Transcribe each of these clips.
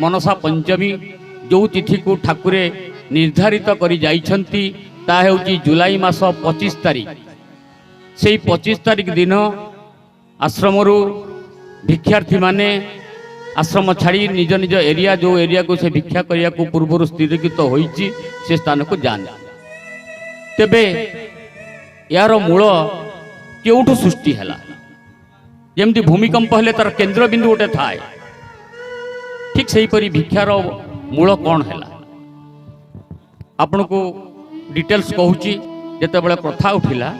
मनसा पंचमी जो तिथि को ठाकुरे निर्धारित करी जाइछंती ता हेउची जुलाई मास 25 तारीख। से 25 तारीख दिन आश्रमरू भिक्षार्थी माने आश्रम छाड़ी निज निज एरिया जो एरिया को से भिक्षा करिया को पूर्व स्थिरीकृत होईची से स्थान को जाने। तेबे यार मूल केउठु सृष्टि हैला जेमती भूमिकंप हेले तार केंद्र बिंदु गोटे थाए ठीक सही परी भिक्षार मूल कौन है आपन को डिटेल्स कहूची जेते बळे प्रथा उठिला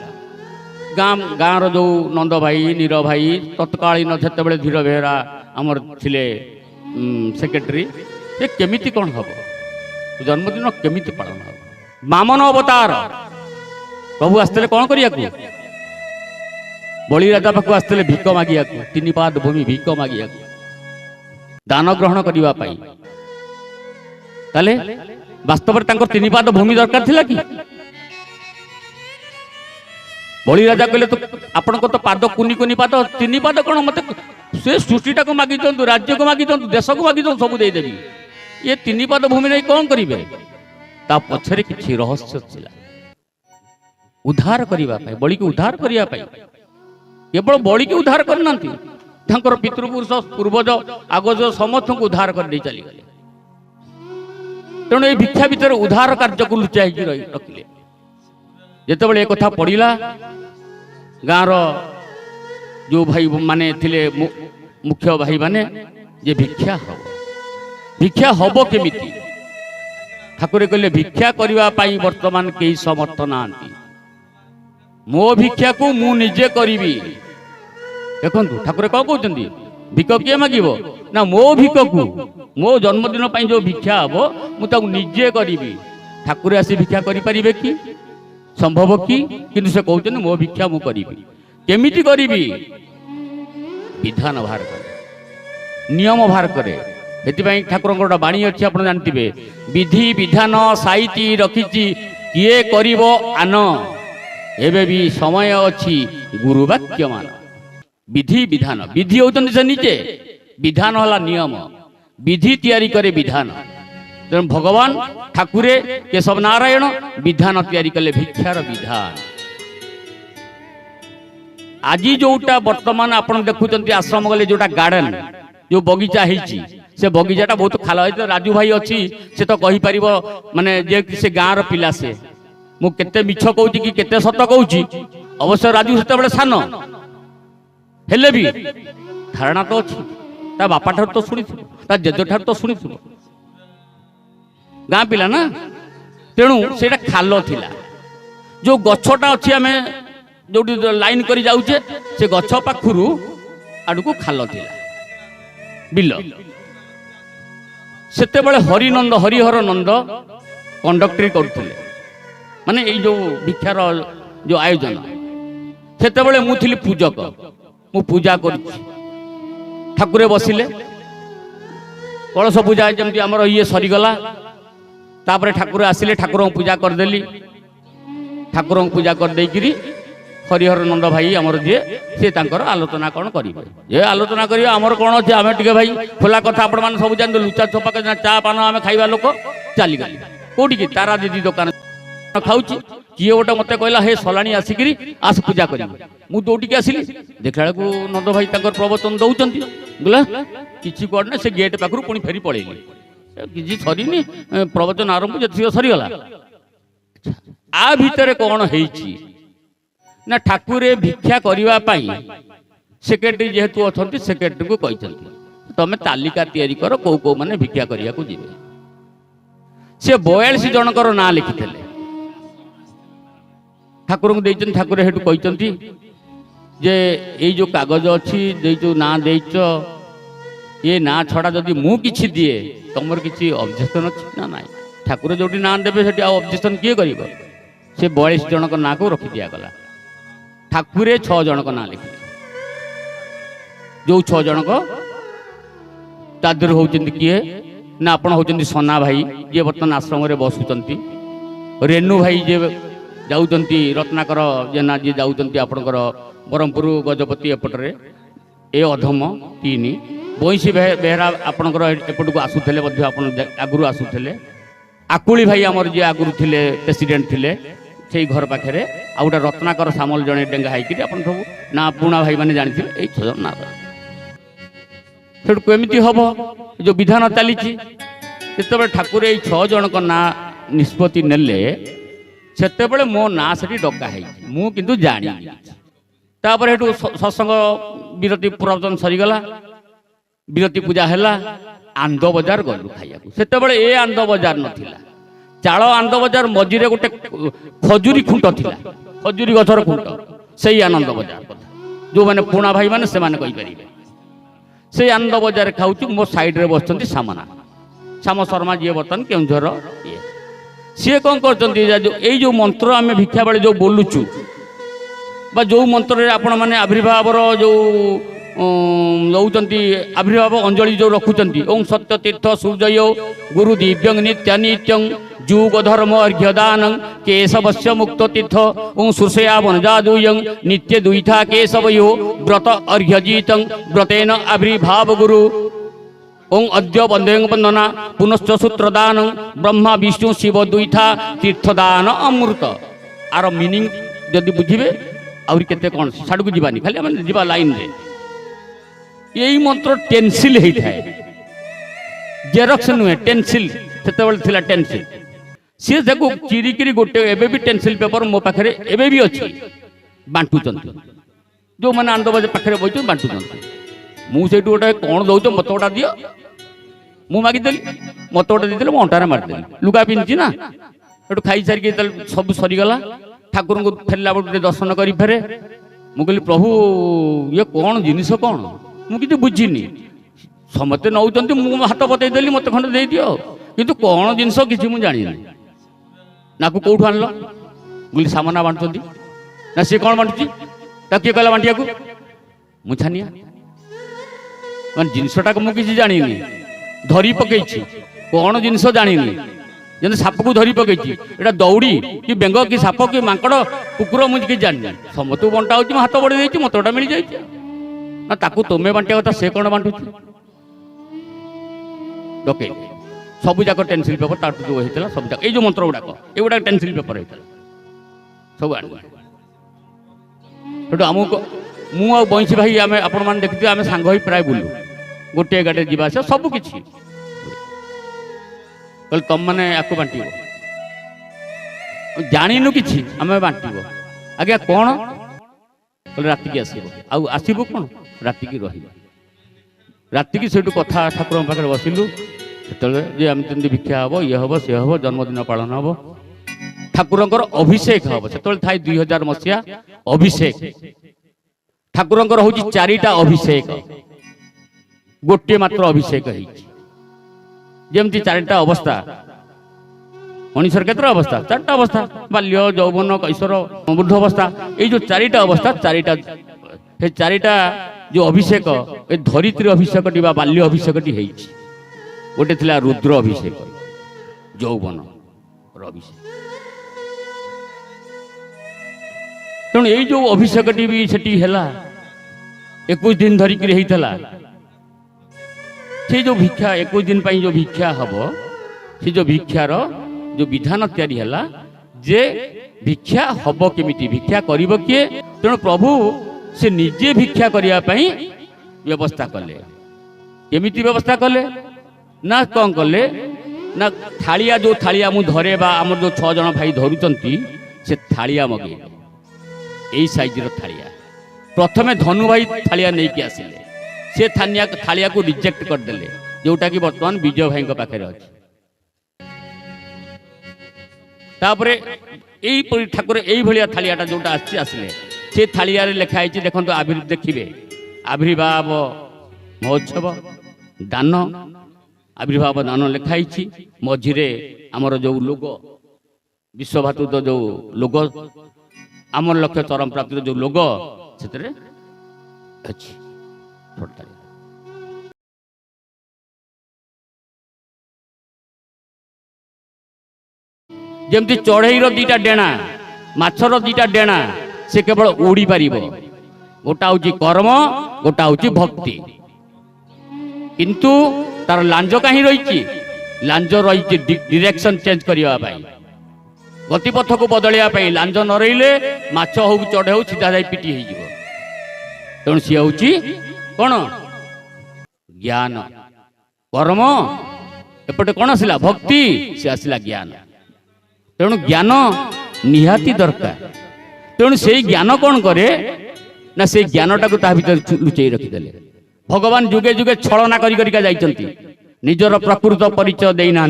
गाँव रो जो नंद भाई नीर भाई तत्कालीन जेते बळे धीर बेहरा आमर थिले सेक्रेटरी ये केमिति कौन हम जन्मदिन केमिति पालन हम वामन अवतार प्रभु आसते कौन करिया बलि राजा पाखु आसते भिक मागिया तीन पाद भूमि भिक मागिया दान ग्रहण करने ताले वास्तव तीन पाद भूमि दरकार थिला कि बलि राजा कहले तो आपण को तो पाद कुनी कुनी पाद तीन पाद कौन मत से सृष्टिटा को मागी दिंतु राज्य को मागी दिंतु देश को मागी दिंतु सब देदेवी ये तीन पाद भूमि नहीं कौन करेंगे ता पछरे किछि रहस्य छिला उद्धार करने बलि को उद्धार करने केवल बलि की उद्धार करना पितृपुरुष पूर्वज आगज समस्त को उद्धार कर चली गले तेणु ये भिक्षा भितर उद्धार कार्य को लुचाई रखिले जिते एक कथा पड़ा गाँव जो भाई माने थिले मुख्य भाई माने जे भिक्षा हम केमिति ठाकुर कहले भिक्षा करने वर्तमान कई समर्थ ना मो भिक्षा को मु निजे करी देखु ठाकुर कौन कहते भिक किए मागिब ना मो भिक को मो जन्मदिन जो भिक्षा हम मुझे निजे करी ठाकुर आसी भिक्षा करें कि संभव कि किंतु से कहते मो भिक्षा मु करी केमिति करी विधान बाहर करे नियम बाहर करे से ठाकुर गोटे बाणी अच्छी आप जानते विधि विधान साइति रखी किए करिब आन एबे भी समय अच्छी गुरुवाक्य मान विधि विधान विधि होती से निजे विधान है नियम विधि तैयारी करे विधान तेणु भगवान ठाकुरे केशव नारायण विधान तैयारी कले भिक्षार विधान आज जोटा वर्तमान आपन देखुचंती आश्रम गले जोटा गार्डन जो बगीचा है से बगीचाटा बहुत खाल है राजू भाई अच्छी से तो कही पार माने जे से गाँव पिला से मु केते मिछ कहूँ कि केते सत कहूँ अवश्य राजू से सान हेले भी धारणा तो अच्छी ता बापा ठार तो शुणी ता जेज ठार तो शुणी गाँ पिला ना तेणु से खाल थिला जो गछटा अच्छी आम जो लाइन करी जाऊचे से गछ पाखुरु आड़कू खाल थिला बिल सेते बळे हरिनंद हरिहर नंद कंडक्टरी करथिले माने ये जो भिक्षार जो आयोजन सेते बळे मु थिली पूजक मु पूजा करुछि ठाकुरे बसिले कलश पूजा जमती आमर ये सरीगला तापर ठाकुर आसिले ठाकुर पूजा करदेली ठाकुर पूजा कर देकिरी हरिहर नंद भाई आमर जे से तांकर आलोचना कौन करेंगे ये आलोचना करिए आमर कौन अच्छे आम टे भाई खोला कथा आपण मैंने सब जानते लुचा छपा कर चा पान आम खाइबा लोक चली गली कौटी की तारा दीदी दुकान खाऊची किए गोटे मत कहला हे सलाणी आसिकी आस पूजा कर मु दौटिकी आसिली देखला को नंद भाई तांकर प्रवचन दौरान बोला किसी कौन से गेट पाखु पुणी फेरी पड़ेगी किसी सरीनी प्रवचन आरंभ जो सरीगला आ भितर कौन है ना ठाकुरे भिक्षा करने सेक्रेटरी जेहेतु अच्छा सेक्रेटरी को कहते तुम तालिका तैयारी कर कौ कौ मैंने भिक्षा करने को जी सी 42 जनकर ना लिखी ठाकुर को देते ठाकुर हेतु कहते जे ये जो कागज अच्छी जो ना देच ये ना छड़ा जदि मु किछि दिए तुमर किछि ऑब्जेक्शन अच्छी ना ना ठाकुर जो ना देवे से ऑब्जेक्शन किए कर से 42 जनक ना को रखी दिगला ठाकुरे 6 जनक ना लिखी जो 6 जनक तादर होचंती किए ना आपण होचंती सोना भाई जे बर्तमान आश्रम रे बसुचंती रेणु भाई जे जाउचंती रत्नाकर जेना जे जाउचंती आपणकर ब्रह्मपुर गजपति एपटरे ए अधम 3 ବଇଁଶୀ ବେହେରା ଆପଣଙ୍କର ଏପଟକୁ ଆସୁଥିଲେ ମଧ୍ୟ ଆପଣ ଆଗରୁ ଆସୁଥିଲେ। ଆକୁଳି ଭାଇ ଆମର ଯିଏ ଆଗରୁ ଥିଲେ ପ୍ରେସିଡେଣ୍ଟ ଥିଲେ ସେଇ ଘର ପାଖରେ, ଆଉ ଗୋଟେ ରତ୍ନାକର ସାମଲ ଜଣେ ଡେଙ୍ଗା ହେଇକିରି ଆପଣ ସବୁ ନା ପୁରୁଣା ଭାଇ ମାନେ ଜାଣିଥିବେ ଏଇ 6 ଜଣ ନା। ସେଠୁ କେମିତି ହବ ଯୋଉ ବିଧାନ ଚାଲିଛି, ଯେତେବେଳେ ଠାକୁର ଏଇ 6 ଜଣଙ୍କ ନାଁ ନିଷ୍ପତ୍ତି ନେଲେ ସେତେବେଳେ ମୋ ନାଁ ସେଠି ଡକା ହେଇଛି, ମୁଁ କିନ୍ତୁ ଜାଣିନି। ତାପରେ ସେଠୁ ସତ୍ସଙ୍ଗ ବିରତି ପ୍ରବଚନ ସରିଗଲା, ବିରତି ପୂଜା ହେଲା, ଆନ୍ଦ ବଜାର ଗଲୁ ଖାଇବାକୁ। ସେତେବେଳେ ଏ ଆନ୍ଦ ବଜାର ନଥିଲା, ଚାଳ ଆନ୍ଦ ବଜାର ମଝିରେ ଗୋଟେ ଖଜୁରୀ ଖୁଣ୍ଟ ଥିଲା, ଖଜୁରୀ ଗଛର ଖୁଣ୍ଟ, ସେଇ ଆନନ୍ଦ ବଜାର କଥା ଯୋଉମାନେ ପୁଣା ଭାଇ ମାନେ ସେମାନେ କହିପାରିବେ। ସେଇ ଆନନ୍ଦ ବଜାର ଖାଉଛୁ, ମୋ ସାଇଡରେ ବସିଛନ୍ତି ସାମନା ଶ୍ୟାମ ଶର୍ମା, ଯିଏ ବର୍ତ୍ତମାନ କେଉଁଝର ଇଏ। ସିଏ କ'ଣ କରୁଛନ୍ତି, ଏଇ ଯୋଉ ମନ୍ତ୍ର ଆମେ ଭିକ୍ଷା ବେଳେ ଯୋଉ ବୋଲୁଛୁ ବା ଯୋଉ ମନ୍ତ୍ରରେ ଆପଣ ମାନେ ଆବିର୍ଭାବର ଯୋଉ ଦଉଛନ୍ତି, ଆବିର୍ଭାବ ଅଞ୍ଜଳି ଯୋଉ ରଖୁଛନ୍ତି, ଓಂ ସତ୍ୟ ତୀର୍ଥ ସୂର୍ଯ୍ୟ ଗୁରୁ ଦିବ୍ୟଂ ନିତ୍ୟାନିତ୍ୟଂ ଯୁଗ ଧର୍ମ ଅର୍ଘ୍ୟଦାନଂ କେଶବସ୍ୟ ମୁକ୍ତ ତୀର୍ଥ ଓଁ ସୁଷୟା ବନଜାଦୁୟଂ ନିତ୍ୟ ଦୁଇଥା କେଶବୟୋ ବ୍ରତ ଅର୍ଘ୍ୟଜିତଂ ବ୍ରତେନ ଆବିର୍ଭାବ ଗୁରୁ ଓଁ ଅଦ୍ୟ ବନ୍ଦେଂ ବନ୍ଦନା ପୁନଶ୍ଚ ସୂତ୍ରଦାନଂ ବ୍ରହ୍ମା ବିଷ୍ଣୁ ଶିବ ଦୁଇଥା ତୀର୍ଥଦାନ ଅମୃତ। ଆର ମିନିଂ ଯଦି ବୁଝିବେ ଆହୁରି କେତେ କ'ଣ, ସାଡ଼କୁ ଯିବାନି, ଖାଲି ଆମେ ଯିବା ଲାଇନରେ। ଏଇ ମନ୍ତ୍ର ଟେନସିଲ ହେଇଥାଏ, ଜେରକ୍ସ ନୁହେଁ, ଟେନସିଲ। ସେତେବେଳେ ଥିଲା ଟେନସିଲ। ସିଏ ତାକୁ ଚିରିକିରି ଗୋଟେ, ଏବେ ବି ଟେନସିଲ ପେପର ମୋ ପାଖରେ ଏବେ ବି ଅଛି, ବାଣ୍ଟୁଛନ୍ତି ଯୋଉମାନେ ଆନ୍ଦୋଳନ ପାଖରେ ବଇଛନ୍ତି, ବାଣ୍ଟୁଛନ୍ତି। ମୁଁ ସେଇଠୁ ଗୋଟେ କ'ଣ ଦଉଛ ମତ ଗୋଟା ଦିଅ, ମୁଁ ମାଗିଦେଲି, ମତ ଗୋଟେ ଦେଇଦେଲି, ମୁଁ ଅଣ୍ଟାରେ ମାରିଦେଲି, ଲୁଗା ପିନ୍ଧିଛି ନା। ସେଠୁ ଖାଇସାରିକି ସବୁ ସରିଗଲା, ଠାକୁରଙ୍କୁ ଫେରିଲା ବେଳକୁ ଟିକେ ଦର୍ଶନ କରି ଫେରେ। ମୁଁ କହିଲି ପ୍ରଭୁ ଇଏ କ'ଣ ଜିନିଷ କ'ଣ, ମୁଁ କିଛି ବୁଝିନି। ସମସ୍ତେ ନେଉଛନ୍ତି, ମୁଁ ହାତ ବତେଇ ଦେଲି, ମତେ ଖଣ୍ଡେ ଦେଇଦିଅ, କିନ୍ତୁ କ'ଣ ଜିନିଷ କିଛି ମୁଁ ଜାଣିନି। ନାକୁ କୋଉଠୁ ଆଣିଲ? ବୋଲି ସାମନା ବାଣ୍ଟୁଛନ୍ତି। ନା ସିଏ କ'ଣ ବାଣ୍ଟୁଛି? ତାକୁ କିଏ କହିଲା ବାଣ୍ଟିବାକୁ? ମୁଁ ଛାନିଆ, ମାନେ ଜିନିଷଟାକୁ ମୁଁ କିଛି ଜାଣିନି, ଧରି ପକେଇଛି, କ'ଣ ଜିନିଷ ଜାଣିନି। ଯେମିତି ସାପକୁ ଧରି ପକେଇଛି, ଏଇଟା ଦୌଡ଼ି କି ବେଙ୍ଗ କି ସାପ କି ମାଙ୍କଡ଼ କୁକୁର ମୁଁ କିଛି ଜାଣିନି। ସମସ୍ତଙ୍କୁ ବଣ୍ଟା ହେଉଛି, ମୁଁ ହାତ ବଢ଼େଇ ଦେଇଛି, ମତେ ଗୋଟେ ମିଳିଯାଇଛି। ନା ତାକୁ ତୁମେ ବାଣ୍ଟିବା କଥା, ସେ କ'ଣ ବାଣ୍ଟୁଛି? ଡକେଇ ସବୁ ଯାକ ଟେନସିଲ ପେପର ତାଠୁ ଯୋଉ ହେଇଥିଲା ସବୁ ଯାକ, ଏଇ ଯୋଉ ମନ୍ତ୍ର ଗୁଡ଼ାକ ଏଗୁଡ଼ାକ ଟେନସିଲ ପେପର ହେଇଥିଲା, ସବୁ ଆଣିବା। ସେଠୁ ଆମକୁ, ମୁଁ ଆଉ ବଇଁଶୀ ଭାଇ, ଆମେ ଆପଣମାନେ ଦେଖିଥିବେ, ଆମେ ସାଙ୍ଗ ହୋଇ ପ୍ରାୟ ବୁଲୁ, ଗୋଟିଏ ଗାଡ଼ିରେ ଯିବା ଆସିବା ସବୁ କିଛି। କହିଲେ ତମମାନେ ଆକୁ ବାଣ୍ଟିବ, ଜାଣିନୁ କିଛି, ଆମେ ବାଣ୍ଟିବ। ଆଜ୍ଞା କ'ଣ? କହିଲେ ରାତିକି ଆସିବ। ଆଉ ଆସିବୁ କ'ଣ? ରାତିକି ରହିବ। ରାତିକି ସେଇଠୁ କଥା ଠାକୁରଙ୍କ ପାଖରେ ବସିଲୁ। ସେତେବେଳେ ଯେ ଏମିତି ଏମିତି ଭିକ୍ଷା ହେବ, ଇଏ ହେବ, ସିଏ ହେବ, ଜନ୍ମଦିନ ପାଳନ ହେବ, ଠାକୁରଙ୍କର ଅଭିଷେକ ହେବ। ସେତେବେଳେ ଥାଏ 2000 ମସିହା ଅଭିଷେକ। ଠାକୁରଙ୍କର ହଉଛି 4ଟା ଅଭିଷେକ, ଗୋଟିଏ ମାତ୍ର ଅଭିଷେକ ହେଇଛି। ଯେମିତି 4ଟା ଅବସ୍ଥା, ମଣିଷର କେତେଟା ଅବସ୍ଥା? 4ଟା ଅବସ୍ଥା, ବାଲ୍ୟ, ଯୌବନ, କୈଶୋର, ବୃଦ୍ଧ ଅବସ୍ଥା। ଏଇ ଯୋଉ 4ଟା ଅବସ୍ଥା, 4ଟା, ସେ 4ଟା ଯୋଉ ଅଭିଷେକ, ଏ ଧରିତ୍ରୀ ଅଭିଷେକଟି ବା ବାଲ୍ୟ ଅଭିଷେକଟି ହେଇଛି। ଗୋଟେ ଥିଲା ରୁଦ୍ର ଅଭିଷେକ, ଯୌବନର ଅଭିଷେକ। ତେଣୁ ଏଇ ଯୋଉ ଅଭିଷେକଟି ବି ସେଠି ହେଲା, 21 ଦିନ ଧରିକିରି ହେଇଥିଲା। ସେ ଯୋଉ ଭିକ୍ଷା 21 ଦିନ ପାଇଁ ଯୋଉ ଭିକ୍ଷା ହବ, ସେ ଯୋଉ ଭିକ୍ଷାର ଯୋଉ ବିଧାନ ତିଆରି ହେଲା, ଯେ ଭିକ୍ଷା ହବ କେମିତି, ଭିକ୍ଷା କରିବ କିଏ? ତେଣୁ ପ୍ରଭୁ ସେ ନିଜେ ଭିକ୍ଷା କରିବା ପାଇଁ ବ୍ୟବସ୍ଥା କଲେ। କେମିତି ବ୍ୟବସ୍ଥା କଲେ? ନା କ'ଣ କଲେ ନା, ଥାଳିଆ, ଯୋଉ ଥାଳିଆ ମୁଁ ଧରେ ବା ଆମର ଯୋଉ 6 ଜଣ ଭାଇ ଧରୁଛନ୍ତି, ସେ ଥାଳିଆ ମଗେଇଲେ, ଏଇ ସାଇଜର ଥାଳିଆ। ପ୍ରଥମେ ଧନୁ ଭାଇ ଥାଳିଆ ନେଇକି ଆସିଲେ, ସେ ଥାଳିଆକୁ ରିଜେକ୍ଟ କରିଦେଲେ, ଯୋଉଟା କି ବର୍ତ୍ତମାନ ବିଜୟ ଭାଇଙ୍କ ପାଖରେ ଅଛି। ତାପରେ ଏଇ ଠାକୁର ଏଇଭଳିଆ ଥାଳିଆଟା ଯୋଉଟା ଆସିଛି, ଆସିଲେ ସେ ଥାଳିଆରେ ଲେଖା ହେଇଛି, ଦେଖନ୍ତୁ, ଦେଖିବେ, ଆବିର୍ଭାବ ମହୋତ୍ସବ ଦାନ, ଆବିର୍ଭାବ ଦାନ ଲେଖା ହେଇଛି। ମଝିରେ ଆମର ଯୋଉ ଲୋଗ, ବିଶ୍ୱଭାତୃତ୍ୱ ଯୋଉ ଲୋଗ, ଆମର ଲକ୍ଷ୍ୟ ଚରମ ପ୍ରାପ୍ତିର ଯୋଉ ଲୋଗ, ସେଥିରେ ଅଛି। ଯେମିତି ଚଢ଼େଇର 2ଟା ଡେଣା, ମାଛର 2ଟା ଡେଣା, ସେ କେବଳ ଉଡ଼ି ପାରିବ। ଗୋଟା ହଉଛି କର୍ମ, ଗୋଟା ହଉଛି ଭକ୍ତି। किंतु तार लांज कहीं रही लांज रही डिरेक्शन चेंज करने गतिपथ को बदलवाई लांज न रही माछ हो चढ़े हो सीधा जा पिटी हो तेणु सी हूँ कौन ज्ञान कर्म एपटे कौन आसला भक्ति सी आसला ज्ञान तेणु ज्ञान निहाती दरकार तेणु से ज्ञान कौन करे ना से ज्ञानटा को ता भीतर लुचई रखिदेले भगवान जुगे जुगे छलना करिका जाइचंती निजर प्रकृत परिचय देना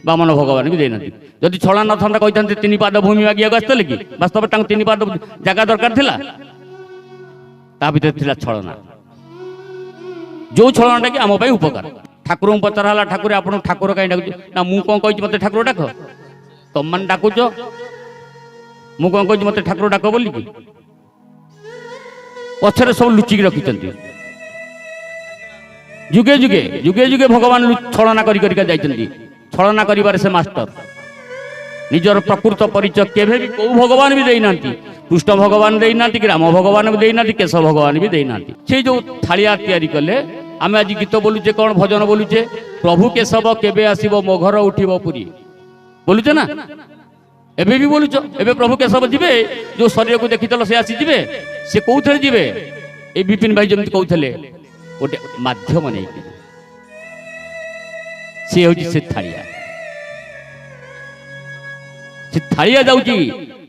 बामन भगवान भी देना जदि छला न था कहते तीन पाद भूमि मागिया आसते कि वास्तव तीन पाद जगह दरकार थिला ता भीतर थिला छलना जो छलनाटा कि आम उपकार ठाकुर पचरा ठाकुर आप ठाकुर कहीं डाकुच ना मु कौन कही मत ठाकुर डाक तुम मैंने डाकुच मु कौन कही मत ठाकुर डाक बोल पछरे सब लुचिक रखिंट जुगे जुगे जुगे जुगे भगवान छलना करिका छलना करिबार से मास्टर निजर प्रकृत परिचय केभे भी कौ भगवान भी देना कृष्ण भगवान देना कि राम भगवान भी देना केशव भगवान भी देना से जो थालिया तैयारी कले आम आज गीत बोलुचे कौन भजन बोलुचे प्रभु केशव केबे आसीबो मो घर उठिबो पुरी बोलुचे ना एबे भी बोलुच एबे प्रभु केशव जीवे जो शरीर को देखी से आसी जीवे से कौन जीवे ए विपिन भाई जमी कहते गोटे माध्यम नहीं सी हूँ से थालिया जाऊँगी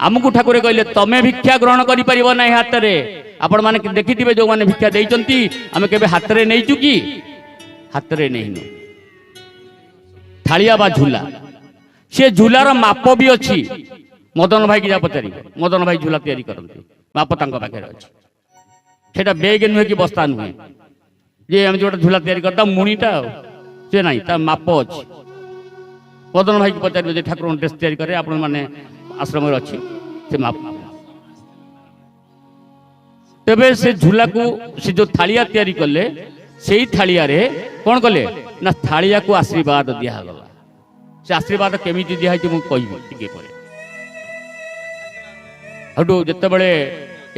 आमको ठाकुर कहले तमें भिक्षा ग्रहण कर हाथ में आपण मैंने देखिथे जो मैंने भिक्षा देती आम के हाथ में नहीं कि हाथ में नहीं थालिया बा झूला से झूलार माप भी अच्छी मदन भाई की जा पचार मदन भाई झूला तैयारी करते माप पाखे अच्छी सेटा बेग नुहे कि बस्ता नुहे जे आम जो झूला तैयारी करता मुणीटा से ना ता माप अच्छी मदन भाई की पचार ठाकुर ड्रेस तैयारी करे आपण मैंने आश्रम अच्छी से माप तेबे से झूला को से जो थालिया तैयारी कले से थालिया रे कौन कले ना थालिया को आशीर्वाद दिगला से आशीर्वाद केमी दिखाई मुझे कहि जिते बड़े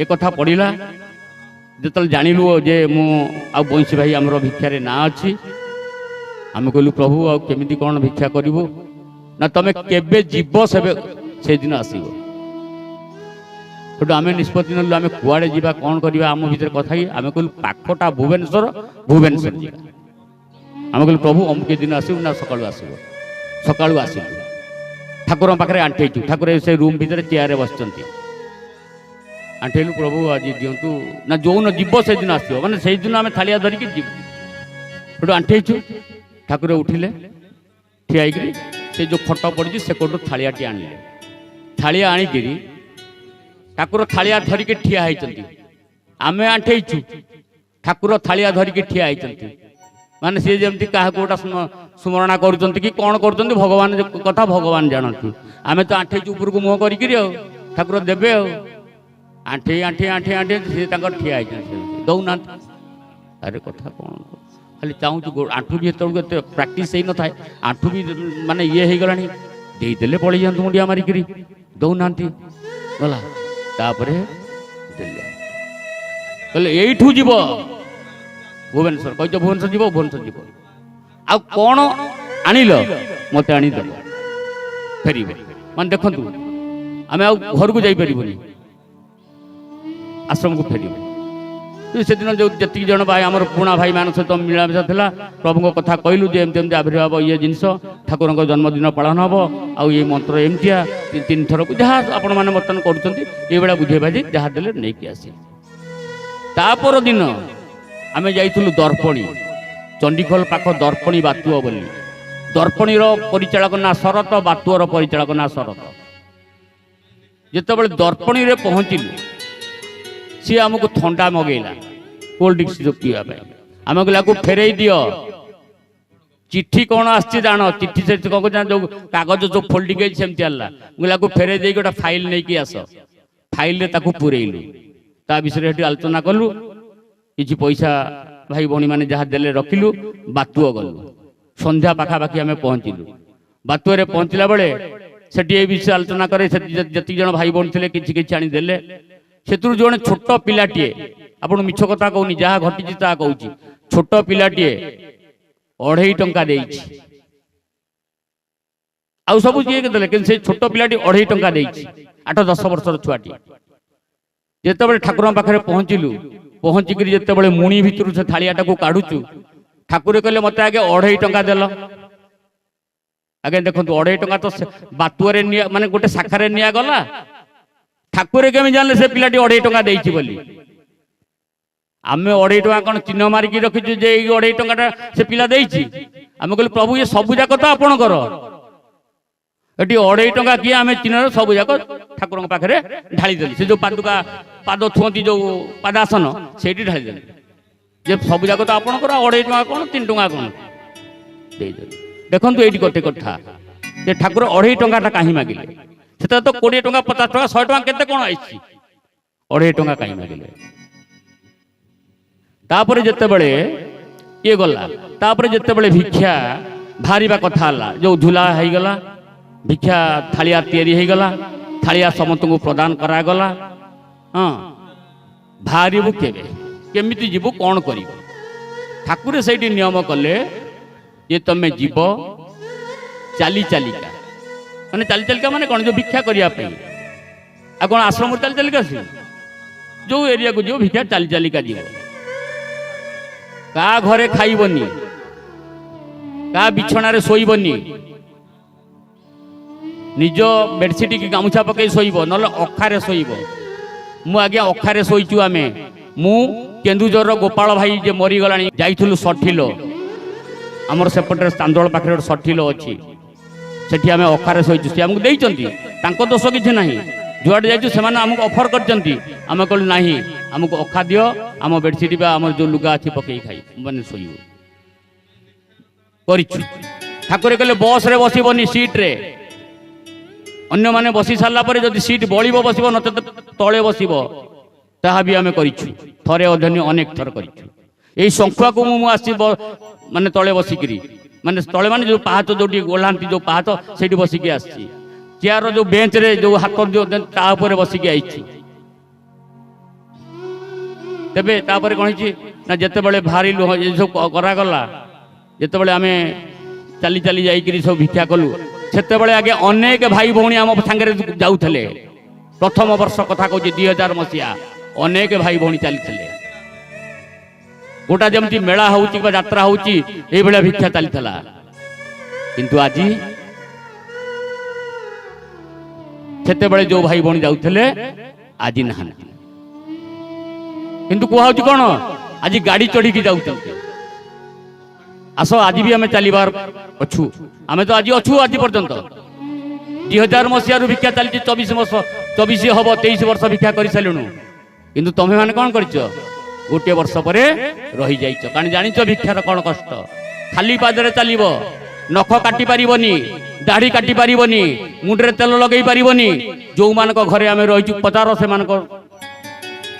एक कथा पढ़ला जो जानिलु जे मु आ बंशी भाई आमर भिक्षार ना अच्छी आम कहलु प्रभु आमी कौन भिक्षा करू ना तुम केबे जीव से दिन आसो आम निष्पत्ति नलु आम कुआड़े जा कौन करवा आम भर कथा आम कहलु पाखटा भुवनेश्वर भुवनेश्वर जा आम कहलु प्रभु अमुक दिन आसू ना सकाळु आसो सकाळु आसलु ठाकुर पाखे आंठेचु ठाकुर से रूम भितर चेयर बस आंठेलु प्रभु आज दिंतु ना जो न जीव से दिन आसो मैंने से दिन आम थालिया धरिकी जीव आंठेचु ठाकुर उठिले ठिया से जो खट पड़ी से कोटू थालियाटी आनिले थालिया आणिकी ठाकुर थालिया धरिकी ठिया होती आम आंठेचु ठाकुर थालिया धरिकी ठिया होती माने सी जमी क्या गोटा स्मरणा करुँच कि कौन कर भगवान कथा भगवान जानती आम तो आंठेचु उपरको मुह करी ठाकुर देवे आंठे आंठे आंठे आंठे सी ठिया दौना अरे कथा कौन खाली चाहूँ आंठू भी ये प्राक्ट हो न था आंठू भी माने ये हो गला देदेले पड़े जातु मुंडिया मारिक दौना गला तापर कहले यू जीव भुवनेश्वर कह भुवनेश्वर जीव भुवनेश्वर जीव आ कौन आनिल मत आनी दे फेर मान देखु आम घर को जापरि आश्रम को फेर से दिन जो जी जन भाई आम पुणा भाई मान सहित मिलामिशा था प्रभु कथा कहलु एमती आविर्भाव ये जिनस ठाकुर जन्मदिन पालन हम आई मंत्र एमतिया तीन थर जहाँ आपण मैंने बर्तमान कर बुझे बाजी जहाँ देले नहीं कि आसी तापर दिन आम जाइलु दर्पणी चंडीखोल पाख दर्पणी बातुआ बोली दर्पणीर परिचालक ना शरत बातुअर परिचालक ना शरत जिते दर्पणी रे पहुँचलु सी आमको थंडा मगेला कोल्ड ड्रिंक्स जो पीवा आम कहला को फेरे दियो चिट्ठी कौन आसी जान चिट्ठी से जो कागज जो फोल्डिंग सेमती गला को फेरे दे गोटे फाइल नहीं कि आस फाइल पुरेलु ता विषय आलोचना कलु कि पैसा भाई भौणी मैंने जहाँ देले रखिलु बातुआ गलु संध्या पाखापाखि आम पहुँचलु बातुआ पहुँचला बेले से विषय आलोचना करे जी जन भाई भौणी थे कि आनीदे से जो छोट पिलाटे आप मिछ कथा कहूनी जहाँ घटी कहूँ छोट पिलाटीए 2.5 टंका देइछि आउ सब जी देले कि से छोट पिलाटी 2.5 टंका देइछि 8-10 वर्षर छुआटी जेतेबेले ठाकुर पाखरे पहुँचिलु पहुँचिकी जेतेबेले मुणी भितर से थालियाटा को काढुचु ठाकुर कहले मते आगे 2.5 टंका देल आगे देखो 2.5 टंका तो बातुआरे माने गोटे शाखारे निया गला ठाकुर केमी जानले से पिलाटी 2.5 टंका देइछि बोली आमे 2.5 टंका कौन चिन्ह मारिकी रखिछु जे 2.5 टंका से पिला देइछि आमे कहले प्रभु ये सब जाक तो आपण कर एटी 2.5 टंका किए आमे चिन्ह सब जाक ठाकुर पाखरे ढाली देली से जो पादुका पाद छुअती जो पादासन सेठी ढाली देली जे सब जाक तो आपण कर 2.5 टंका कौन 3 टंका कौन दे देली देखंतु एटी गोटे कथा जे ठाकुर 2.5 टंका काहे मागिले सेता तो 20 टंका 50 टंका 100 टंका केते कोन आइछि 2.5 टंका काहे मागिले तापरे जेतेबेले ये गला तापरे जेतेबेले भिक्षा भारीबा कथा हला जो झुला हेई गला भिक्षा थालिया तैयारी हेई गला थालिया समस्त को प्रदान करा गला हां भारीबु केबे केमिति जीवु कोन करिवो ठाकुर सेठी नियम कले ये तमे जीव चाली चालिका माने चाली चालिका माने कौन जो भिक्षा करिया पे आ कौन आश्रम चाली चालिका से जो एरिया को जो भिक्षा चाली चालिका जीव का घरे खाइबनी का बिछना रे सोइबनी निज बेडसीट की गामुछा पकई सोइब नले अखारे सोइब मु आज्ञा अखारे सोइचु आमे मु केन्दुझर गोपाल भाई जे मरी गलानी जाइथुलु सठिलो आमर सेपटे चांदोल पाखे गोटे सठिलो अच्छी सेठी आम अखारे शोचु सी आमको देइचंती तांको दोष किछि नाही जुआडे जाइछु सेमाने आमको ऑफर करचंती आमे कहलु नाही आमको अखा दियो आम बेडसीट बा आम जो लुगा अछि पकई खाई माने सोइबो करिछु ठाकुर कहले बस रे बसिबनी सीट रे अन्य माने बसी सारला परे जदि सीट बळिबो बसिबो नते तळे बसिबो ताहा भी आमे करिछु थरे अधनी अनेक थर करिछु एई संख्या को मु आसी माने तळे बसिकरी माने तळे माने जो पाहाच जोटी गोलांती जो पाहाच सेठी बसिकी आसी चेयर जो बेंच रे जो हाथ जो ता ऊपर बसिकी आइछि तबे तापर कोन हिची ना जते बेले भारी लुह जे सब करा गला जते बेले आमे चाली चाली जाई करी सब भिक्षा कलु सेते बेले आगे अनेक भाई भौणी हम संगे जाउथले प्रथम वर्ष कथा कहू 2000 मसिया अनेक भाई भौणी चाली थले गोटा जमती मेला होउची बा यात्रा होउची ए बेला भिक्षा चली थला किंतु आजी सेते बेले जो भाई भौणी जाउथले आजी नहांती किंतु कुहाउची कोन आजी गाड़ी चढ़ी की जाउथले आसो आज भी आमे चलीबार अछु आमे तो आज अछु आज पर्यंत 2000 मसिया रु भिक्षा चली 24 वर्ष 24 हबो 23 वर्ष भिक्षा करि सलुनु किंतु तमे माने कोन करछो गोटे वर्ष परे रही जाइछ कारण जानिछ भिक्षार कोन कष्ट खाली पादरे चलीबो नख काटी पारिबनी दाढ़ी काटी पारिबनी मुंडरे तेल लगेई पारिबनी जो मान को घरे आमे रहिछु पचार से मान को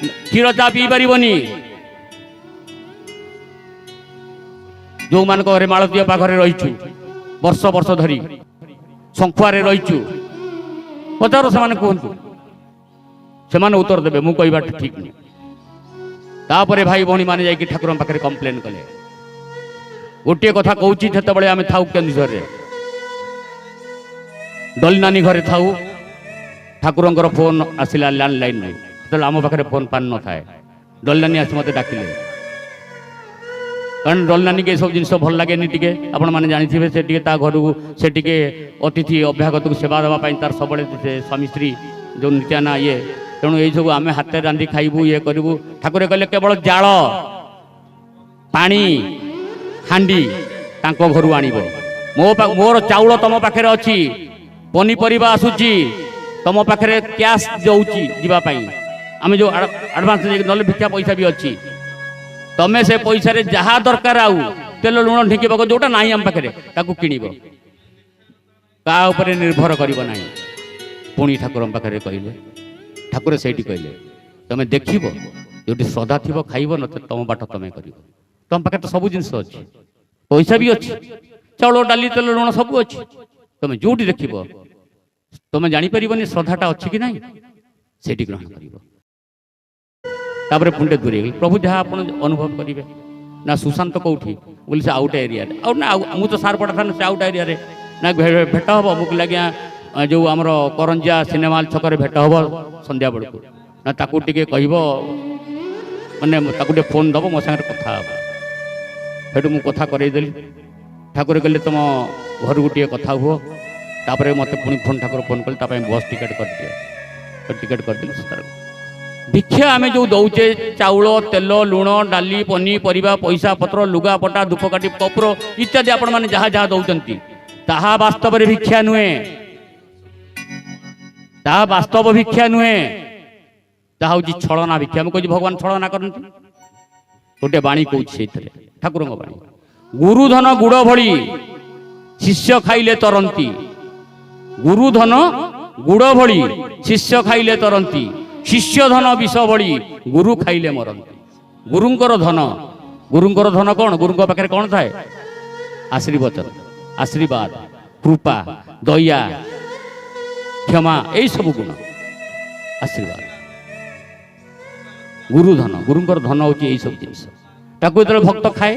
क्षीर चा पी पारिबनी जो मान को घरे मालतीय पाखरे रहिछु वर्ष वर्ष धरी संख्वारे रहिछु पचार से मान कहंतु से मान उत्तर देबे मु कहबा ठीक नहीं तापरे भाई भौणी माने जाई ठाकुर पाखे कंप्लेन कले गोटे कथा कहूँ सेत बड़े आम था केन्दुझर डली नानी घरे था ठाकुर फोन आसला लैंडलाइन से आम पाखे फोन पान न था डली नानी आस मत डाकिले कारण डली नानी के सब जिन भल लगे टे आपण मैंने जानी से घर को से अतिथि अभ्यागत को सेवा देवाई तार सब स्वामी स्त्री जो नित्याना ये तेणु ये सब आम हाथ रांधि खाइबू ये करूँ ठाकुर कहले केवल जाल पानी हांडी तांको घरु आनिब मोर चाउल तम पाखे अच्छी पनीपरिबा आसुची तम पाखे कैश जाऊँगी जीवाई आम जो आडभांस नले भिक्षा पैसा भी अच्छी तमें से पैसा रे जहाँ दरकार आउ तेल लुण ढिंकबाक जोटा ना आम पाखे किणव का उपरे निर्भर कर पुणी ठाकुर पाखे कहले ठाकुर से कहले तमें देख जो श्रद्धा थी खाइब न तुम बाट तुम्हें कर तुम पाखे तो सब जिनस अच्छी पैसा भी अच्छी चाउल डाली तेल लुण सब अच्छी तुम जो देख तुम जापर श्रद्धाटा अच्छी कि ना से ग्रहण कर पुण्य दूरे प्रभु जहाँ आप अनुभव करेंगे ना सुशांत कौटी बोली से आउट एरिया आउ ना मुझे सार पड़ा था से आउट एरिया ना भेट हम मुझे लगे जो आमर करंजिया सिनेमा हॉल छक भेट हम संध्या बेलू ना ताकू टे कह माने फोन दब मो सागर कथा हेटू मुझे कथा करदेली ठाकुर कहले तुम घर गोटे कथा हुआ तापर मत पुणी फोन ठाकुर फोन कले बस टिकेट कर दियो टिकेट करदेली भिक्षा आम जो दौचे चाउल तेल लुण डाली पनीपरिया पैसा पत्र लुगापटा धूपकाठी कपूर इत्यादि आपण मैंने जहाँ जहाँ दौरान ताहा वास्तव भिक्षा नुहे ताहा वास्तव भिक्षा नुहे ताहा हूँ छलना भिक्षा मुझे भगवान छलना करती गोटे बाणी कौन ठाकुर बाणी गुरुधन गुड़ भली शिष्य खाइले तरंती गुरुधन गुड़ भली शिष्य खाइले तरंती शिष्य धन विष भली गुरु खाइले मरंती गुरुंकर धन कौन गुरु पाखे कौन थाए आशीर्वाद कृपा दया क्षमा यही सब गुण आशीर्वाद गुरुंकर धन हूँ यही सब जिन ताकू जो भक्त खाए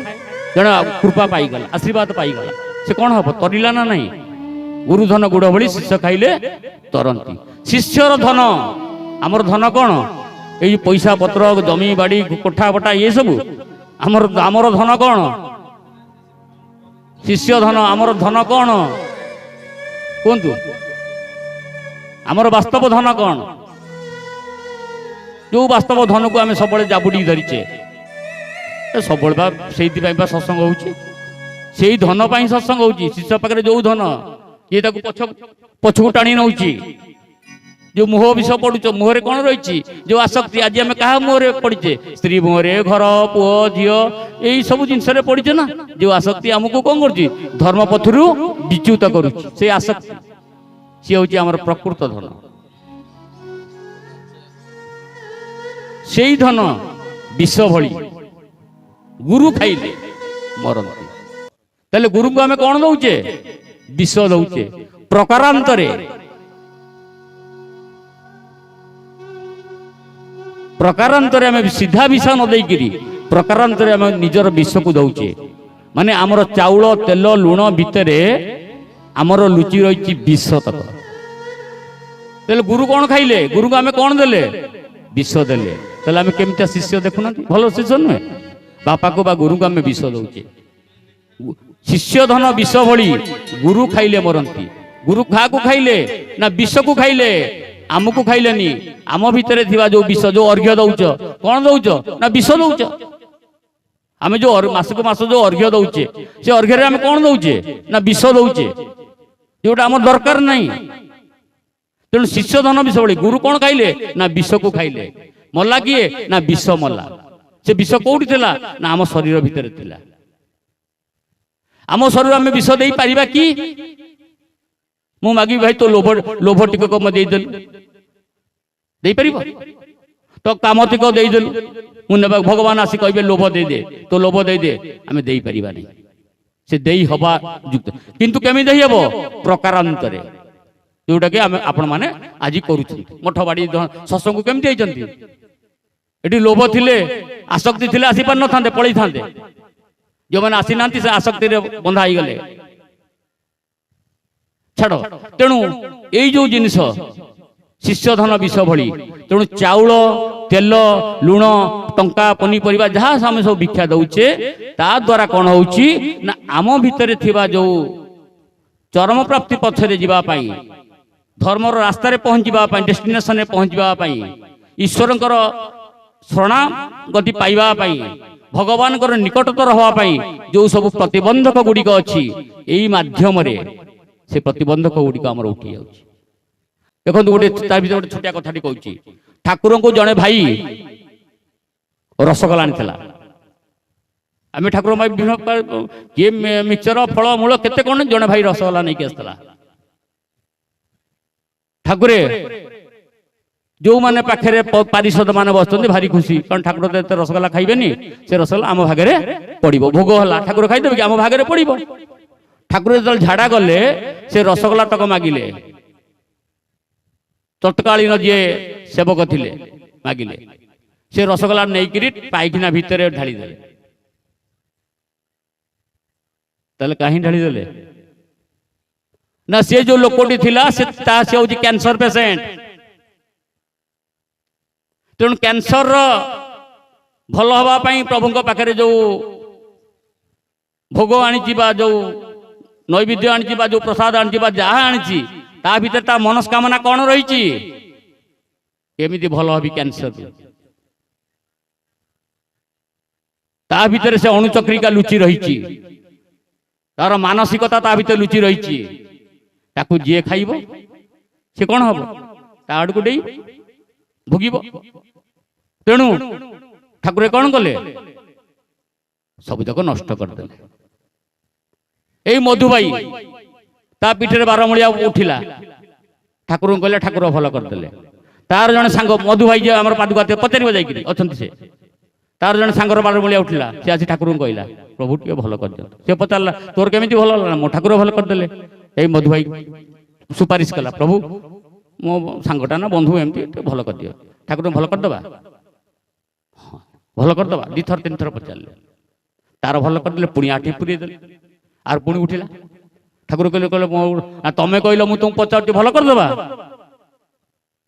जड़े कृपा पाईगला आशीर्वाद पाईगला से कौन हम तरिला ना नहीं गुरुधन गुड़ भली शिष्य खाइले तरंती शिष्यर धन आमर धन कौन ये पैसा पत्र जमी बाड़ी कोठा बटा ये सब आमर धन कौन शिष्य धन आमर धन कौन कहतु आमर वास्तव धन कौन जो वास्तव धन को आम सब जाबुड़ी धरीचे सब सत्संग हो धन पर सत्संग हो शिष्य पाखे जो धन ये पछकू टाणी नौ जो मुह विष पड़ुच मुहरे कौन रही जो आसक्ति आज आम क्या मुहरे पड़चे स्त्री मुहरे घर पुओ झी यही सब जिनस पड़चे ना जो आसक्ति आमको कौन कर धर्म पथर विच्युत कर आसक्ति सी हूँ आम प्रकृत धन से धन विष भली गुरु खाइले मरंती ताले गुरु को आम कौन दौचे विष दौचे प्रकारांतरे प्रकारांतरे आम सीधा विष न देकरी प्रकारांतरे आम निजर विष को दौचे माने आमर चाउल तेल लुण भितर आमर लुचि रही विष तक तेल गुरु कौन खाइले गुरु को आम कौन देले विष देले तेल आम केमती शिष्य देखुना भल शिष्य नुहे बापा को बा गुरु को आम विष दौचे शिष्य धन विष भली गुरु खाइले मरंती गुरु क्या खाइले ना विष को खाइले आमको खाइलेनी आम भितर थिबा जो विष जो अर्घ्य दौच कौन दौच ना विष दौच आम जो मास को मास जो अर्घ्य दौचे से अर्घ्य आम कौन दौचे ना विष दौचे जोटा आम दरकार नहीं तेणु शिष्य धन विष भली गुरु कौन खाइले ना विष को खाइले मल्ला किए ना विष मल्ला से विष कौटी थिला ना आम शरीर भितर थिला आम शरीर आम विष दे पारिबा कि मु मागी भाई तो लोभ टिकक मत दे पारिबो तो काम टिक देदेलु मुझे भगवान आसी कहे लोभ दे दे तो लोभ दे दे आम दे पारिबा नहीं से देई हवा युक्त किंतु केमी देई हबो प्रकारांतरे जोटा कि आम आपण माने आज करूछन मठ बाड़ी सत्संग को केमती आइचंती एटी लोभ थिले आसक्ति थिले आसी पार न थांते पळई थांते जो मैंने आसी नांती से आसक्ति रे बंधा ही गले छाड़ तेणु ये जो जिनिस शिष्य धन विष भली तेणु चाउल तेल लुण टंका पनीपरिया जहाँ आम सब भिक्षा दौचे ता द्वारा कौन होउची ना आम भितर थिबा जो चरम प्राप्ति पथरे जीवा पाई धर्मर रास्ता रे पहुंचीबा पाई डेस्टिनेशन रे पहुंचीबा पाई ईश्वरंकर शरणागति पाइबा पाई भगवान निकटतर हवा पाई जो सब प्रतिबंधक गुड़िक अच्छी यही माध्यम रे से प्रतिबंधक गुड़िक आमर उठी जाउची देखो गोटे गोटे छोटिया कथाटी कहूँ ठाकुर को जड़े भाई रसगोला आनी आम ठाकुर भाई किए मिक्सचर फल मूल केते कौन जड़े भाई रसगोला नहीं आसला ठाकुरे जो मैंने पाखे पारिषद मैंने बसते भारी खुशी कारण ठाकुर तो रसगोला खाइबेनी से रसगोला आम भागे पड़ो भोग है ठाकुर खाईदेव कि आम भागे पड़ो ठाकुर जो झाड़ा गले से रसगोला तक मागिले तत्कालीन जी सेवक थिले मागिले से रसगोला नहीं पाइखिना भितर ढाली दे ताले कहीं ढाली देले ना से जो लोकटी थिला से होची कैंसर पेशेंट तेणु कैंसर भल हवा प्रभु पाखे जो भोग आनी जो नैवेद्य आनी जो प्रसाद आनी जहाँ आनी ता भीतर ता मनस्कामना कौन रही केमिति भल हबी कैंसर ता भीतर से अणुचक्रिका लुचि रही तार मानसिकता ता भीतर लुचि रही ताकू जी खाइब से कौन हम ता आड़ को डे भोगिब तेणु ठाकुर कौन कले सबुतक नष्ट करदे ए मधु भाई ता पीठे बारमूलिया उठिला ठाकुर कहले ठाकुर भल करदे तार जन सांग मधु भाई जे हमर पादुका पचार जाइए अच्छा से तार जन सांगर बारमूलिया उठिला से आसी ठाकुर कहला प्रभु टे भल कर से पचारा तोर केमी भल मो ठाकुर भल करदे ए मधु भाई सुपारिश कला प्रभु मो सांगटा ना बंधु एमती भल कर दियो ठाकुर भल करदबा भल करदबा दी थर तीन थर पचारे तार भल करदे पुणी आठी पुरी दे आर पुणी उठिला ठाकुर कहले कहले तमें कहल मु तुम पचार भल करदबा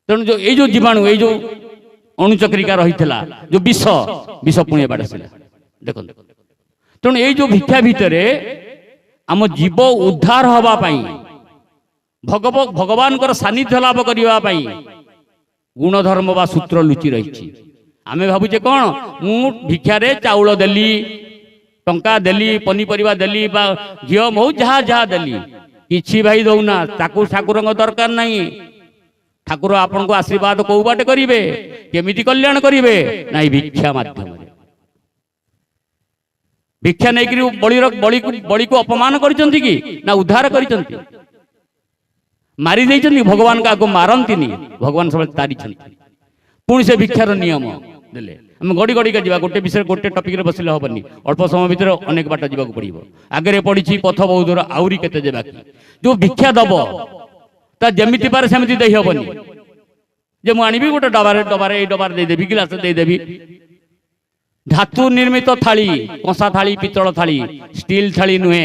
तेणु जो ये जो जीवाणु ये जो अणुचक्रिका रही जो विष विष पुणी बाड़ देख तेणु ये जो भिक्षा भितर आम जीव उद्धार हवापाई भगवान सानिध्य लाभ करने गुणधर्म बा सूत्र लुचि रही आम भावुचे कौन मु भिक्षारे चाउल देली टंका देली पनीपरिया देली बा घी मऊ जहाँ जहाँ देली किछि भाई दौना ताकू ठाकुर दरकार नहीं ठाकुर आपन को आशीर्वाद कौ बाटे करिवे केमिति कल्याण करिवे नाई भिक्षा माध्यम भिक्षा नहीं कि बड़ी को अपमान करिसंती कि ना उद्धार करिसंती मारी देइसंती भगवान का आगो मारंतीनी भगवान सब तारी छंती पुणी से भिक्षार नियम देले हम गड़ी गड़ी का जीवा गोटे विषय गोटे टपिक रे बसिले हबनी अल्प समय भीतर अनेक बाट जीवा पड़िबो आगे पड़ी पथ बहुत दूर आउरी केते जे बाकी जो भिक्षा दब ता जेमिति पारे सेमिति देहि हबनी जे मु आनिबी गोटे डबारे ए डबारे दे देबी गिलास दे देबी धातु निर्मित थाली कंसा थाली पितल थाली स्टील थाली नुहे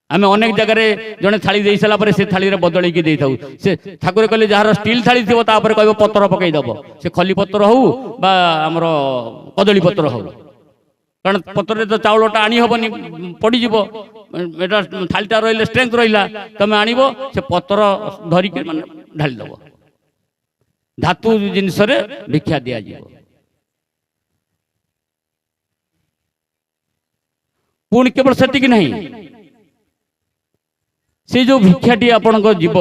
आम अनेक जगह जड़े थाली दे सारा से थाली बदल दे था से ठाकुर कहले जार स्टील थाली थी कह पतर पकईदब से खली पतर हो आमर कदली पतर हो कारण पतर तो चाउलटा आनी हेनी पड़ज थालीटा रही स्ट्रेंथ रहा तुम आनब से पतर धरिक माने ढालीदब धातु जिनस भिक्षा दि पुणी केवल से नहीं से जो भिक्षाटी आपण जीव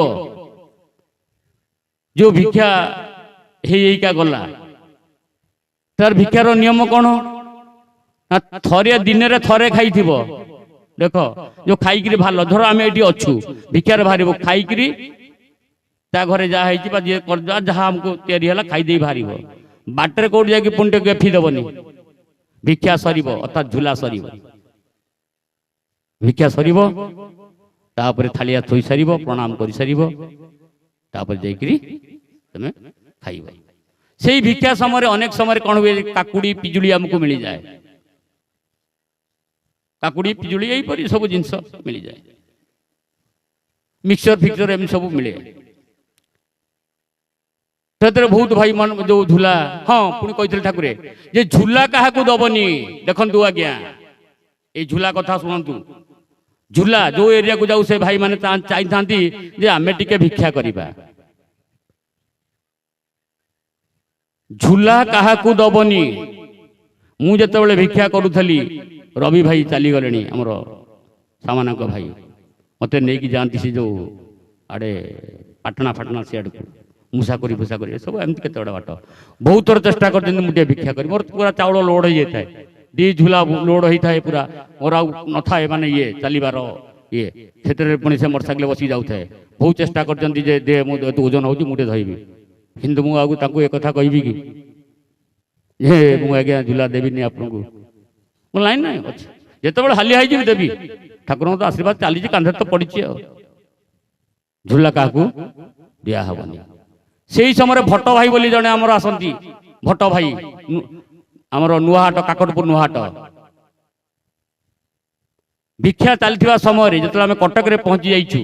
जो भिक्षा का गला तार भिक्षार नियम कौन थरे दिन रे थरे खाई देख जो खाई भाल धर आम ये अच्छू भिक्षार बाहर खाई ता घरे जहाँ जहाँ आमको या खाईदे बाहर बाटर कौट जाकि पुणी गेफी दबनी भिक्षा सर अर्थात झूला सर भिक्षा सर तापर थालिया थोई सार प्रणाम कर सार तुम खाइब से भिक्षा समय अनेक समय कौन हुए काकुड़ी पिजुली आमको मिल जाए काकुड़ी पिजुली यहीपरी सब जिनस मिल जाए मिक्सचर फिक्सचर एम सब मिले बहुत भाई मन जो झूला हाँ पुणी कही ठाकुर जे झूला क्या दबनी देखु आज्ञा ये झूला कथा शुणु झूला जो एरिया को जाऊ से भाई माने चाहिए जे आमे टिके भिक्षा करिबा झूला कहा को दबनी मु जेतेबेले भिक्षा करूथली रवि भाई चली गले हमर सामानक भाई मते नहीं कि जानती से जो आड़े पाटना फाटना सियाड़ को मुसाकरी फुसाकरी सब एमती केते बाट बहुत थर चेष्टा कर मुझे भिक्षा करी मोर पूरा चाउल लोड हो जाए दी झूला लोड होता है पूरा मोर आउ न थाए माने ये चलीबार ये क्षेत्र पुणी से मोटरसाइकेल बसी जाऊे बहुत चेष्टा कर दे मुझे ओजन हो मुझे धरबी किंतु मुझे एक कथा कहबी कि ये मुझे झूला देवी आपन को लाइन ना अच्छे जिते हाली हाई देवी ठाकुर तो आशीर्वाद चली कांधे तो पड़ी झूला क्या दिहबनी से समय भट्ट भाई बोली जड़े आमर आसती भट्ट भाई आमर नुआहाट काकटपुर नुआहाट ଭିକ୍ଷା ଚାଲିଥିବା ସମୟରେ ଯେତେବେଳେ ଆମେ କଟକରେ ପହଞ୍ଚି ଯାଇଛୁ